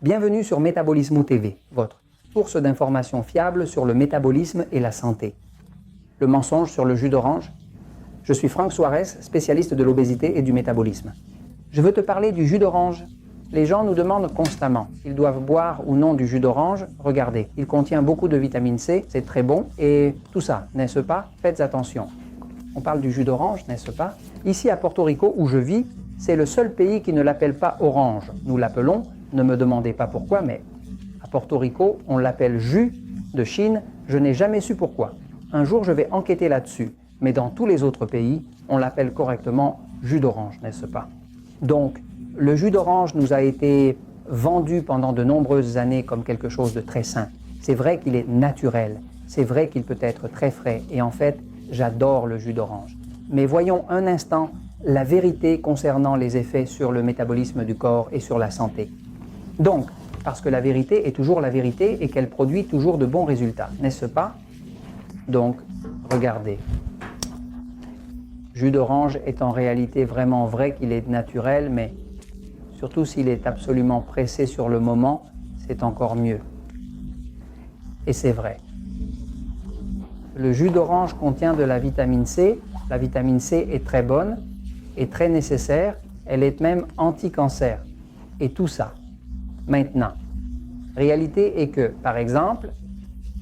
Bienvenue sur Métabolismo TV, votre source d'informations fiables sur le métabolisme et la santé. Le mensonge sur le jus d'orange? Je suis Franck Suarez, spécialiste de l'obésité et du métabolisme. Je veux te parler du jus d'orange. Les gens nous demandent constamment s'ils doivent boire ou non du jus d'orange. Regardez, il contient beaucoup de vitamine C, c'est très bon, et tout ça, n'est-ce pas? Faites attention. On parle du jus d'orange, n'est-ce pas? Ici à Porto Rico, où je vis, c'est le seul pays qui ne l'appelle pas orange. Nous l'appelons, ne me demandez pas pourquoi, mais à Porto Rico, on l'appelle jus de Chine. Je n'ai jamais su pourquoi. Un jour, je vais enquêter là-dessus. Mais dans tous les autres pays, on l'appelle correctement jus d'orange, n'est-ce pas? Donc, le jus d'orange nous a été vendu pendant de nombreuses années comme quelque chose de très sain. C'est vrai qu'il est naturel, c'est vrai qu'il peut être très frais, et en fait, j'adore le jus d'orange. Mais voyons un instant la vérité concernant les effets sur le métabolisme du corps et sur la santé. Donc, parce que la vérité est toujours la vérité et qu'elle produit toujours de bons résultats, n'est-ce pas? Donc, regardez. Jus d'orange est en réalité vraiment vrai qu'il est naturel, mais surtout s'il est absolument pressé sur le moment, c'est encore mieux. Et c'est vrai. Le jus d'orange contient de la vitamine C. La vitamine C est très bonne et très nécessaire. Elle est même anti-cancer. Et tout ça. Maintenant, réalité est que, par exemple,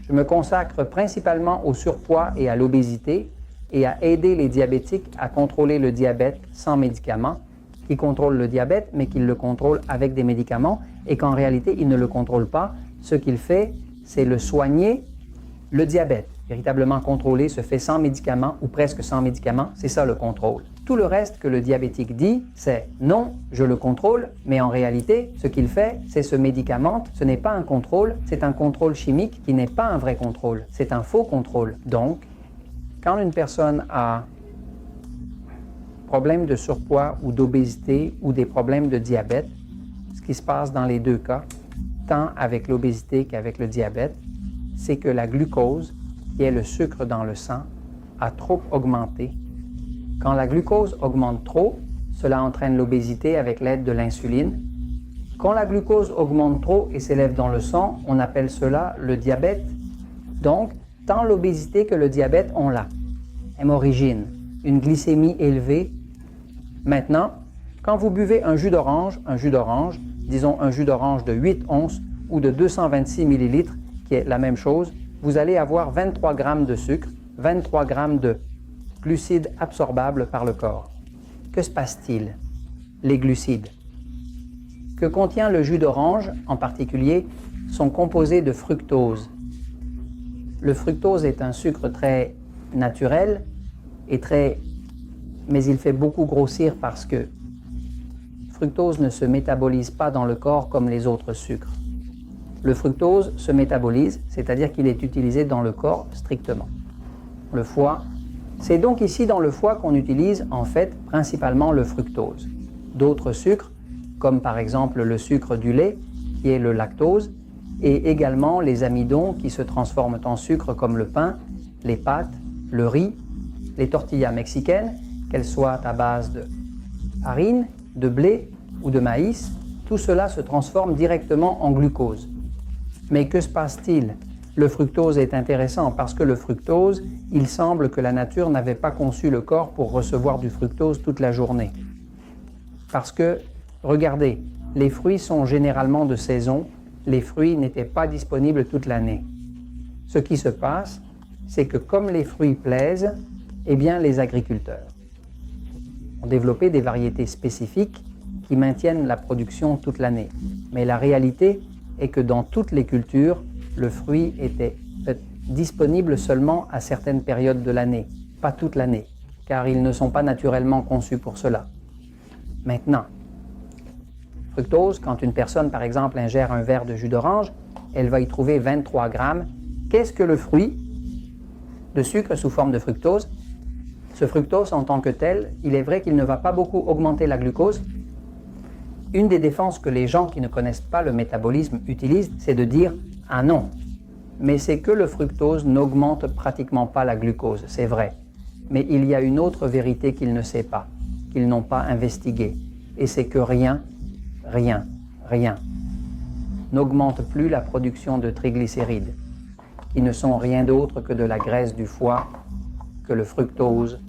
je me consacre principalement au surpoids et à l'obésité et à aider les diabétiques à contrôler le diabète sans médicaments, qui contrôlent le diabète, mais qui le contrôlent avec des médicaments, et qu'en réalité, ils ne le contrôlent pas. Ce qu'il fait, c'est le soigner, le diabète. Véritablement contrôlé se fait sans médicaments ou presque sans médicaments, c'est ça le contrôle. Tout le reste que le diabétique dit, c'est non, je le contrôle, mais en réalité, ce qu'il fait, c'est se médicamente. Ce n'est pas un contrôle, c'est un contrôle chimique qui n'est pas un vrai contrôle, c'est un faux contrôle. Donc, quand une personne a problème de surpoids ou d'obésité ou des problèmes de diabète, ce qui se passe dans les deux cas, tant avec l'obésité qu'avec le diabète, c'est que la glucose, qui est le sucre dans le sang, a trop augmenté. Quand la glucose augmente trop, cela entraîne l'obésité avec l'aide de l'insuline. Quand la glucose augmente trop et s'élève dans le sang, on appelle cela le diabète. Donc, tant l'obésité que le diabète ont la même origine, une glycémie élevée. Maintenant, quand vous buvez un jus d'orange, disons un jus d'orange de 8 onces ou de 226 ml, qui est la même chose, vous allez avoir 23 grammes de sucre, 23 grammes de glucides absorbables par le corps. Que se passe-t-il? Les glucides. Que contient le jus d'orange, en particulier, sont composés de fructose. Le fructose est un sucre très naturel mais il fait beaucoup grossir parce que fructose ne se métabolise pas dans le corps comme les autres sucres. Le fructose se métabolise, c'est-à-dire qu'il est utilisé dans le corps strictement. Le foie, c'est donc ici dans le foie qu'on utilise en fait principalement le fructose. D'autres sucres, comme par exemple le sucre du lait, qui est le lactose, et également les amidons qui se transforment en sucre comme le pain, les pâtes, le riz, les tortillas mexicaines, qu'elles soient à base de farine, de blé ou de maïs, tout cela se transforme directement en glucose. Mais que se passe-t-il? Le fructose est intéressant parce que le fructose, il semble que la nature n'avait pas conçu le corps pour recevoir du fructose toute la journée. Parce que, regardez, les fruits sont généralement de saison, les fruits n'étaient pas disponibles toute l'année. Ce qui se passe, c'est que comme les fruits plaisent, eh bien les agriculteurs ont développé des variétés spécifiques qui maintiennent la production toute l'année. Mais la réalité est que dans toutes les cultures, le fruit était disponible seulement à certaines périodes de l'année, pas toute l'année, car ils ne sont pas naturellement conçus pour cela. Maintenant, fructose, quand une personne par exemple ingère un verre de jus d'orange, elle va y trouver 23 grammes. Qu'est-ce que le fruit de sucre sous forme de fructose? Ce fructose en tant que tel, il est vrai qu'il ne va pas beaucoup augmenter la glucose. Une des défenses que les gens qui ne connaissent pas le métabolisme utilisent, c'est de dire « Ah non !» Mais c'est que le fructose n'augmente pratiquement pas la glucose, c'est vrai. Mais il y a une autre vérité qu'ils ne savent pas, qu'ils n'ont pas investiguée. Et c'est que rien n'augmente plus la production de triglycérides, qui ne sont rien d'autre que de la graisse du foie, que le fructose.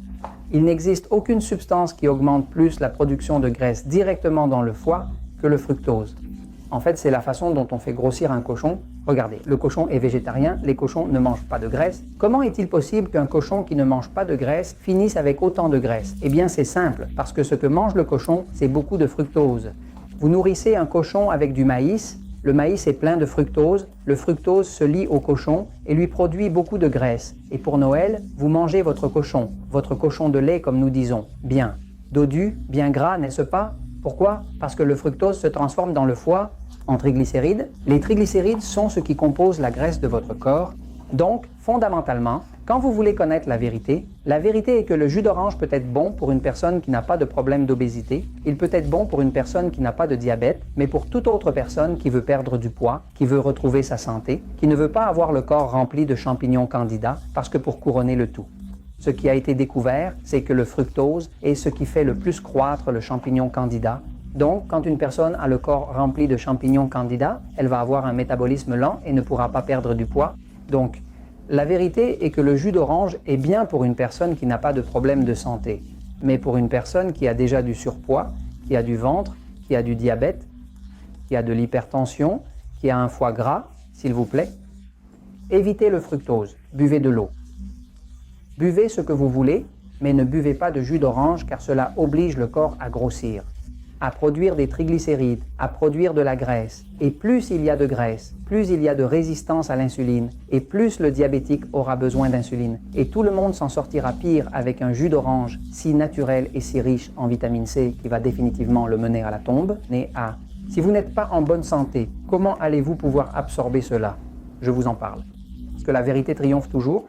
Il n'existe aucune substance qui augmente plus la production de graisse directement dans le foie que le fructose. En fait, c'est la façon dont on fait grossir un cochon. Regardez, le cochon est végétarien, les cochons ne mangent pas de graisse. Comment est-il possible qu'un cochon qui ne mange pas de graisse finisse avec autant de graisse? Eh bien, c'est simple, parce que ce que mange le cochon, c'est beaucoup de fructose. Vous nourrissez un cochon avec du maïs, le maïs est plein de fructose, le fructose se lie au cochon et lui produit beaucoup de graisse. Et pour Noël, vous mangez votre cochon de lait comme nous disons, bien dodu, bien gras, n'est-ce pas? Pourquoi? Parce que le fructose se transforme dans le foie en triglycérides. Les triglycérides sont ce qui compose la graisse de votre corps. Donc, fondamentalement, quand vous voulez connaître la vérité est que le jus d'orange peut être bon pour une personne qui n'a pas de problème d'obésité, il peut être bon pour une personne qui n'a pas de diabète, mais pour toute autre personne qui veut perdre du poids, qui veut retrouver sa santé, qui ne veut pas avoir le corps rempli de champignons candida, parce que pour couronner le tout. Ce qui a été découvert, c'est que le fructose est ce qui fait le plus croître le champignon candida. Donc, quand une personne a le corps rempli de champignons candida, elle va avoir un métabolisme lent et ne pourra pas perdre du poids. Donc, la vérité est que le jus d'orange est bien pour une personne qui n'a pas de problème de santé. Mais pour une personne qui a déjà du surpoids, qui a du ventre, qui a du diabète, qui a de l'hypertension, qui a un foie gras, s'il vous plaît, évitez le fructose, buvez de l'eau. Buvez ce que vous voulez, mais ne buvez pas de jus d'orange car cela oblige le corps à grossir, à produire des triglycérides, à produire de la graisse. Et plus il y a de graisse, plus il y a de résistance à l'insuline, et plus le diabétique aura besoin d'insuline. Et tout le monde s'en sortira pire avec un jus d'orange si naturel et si riche en vitamine C qui va définitivement le mener à la tombe. Mais si vous n'êtes pas en bonne santé, comment allez-vous pouvoir absorber cela? Je vous en parle. Parce que la vérité triomphe toujours.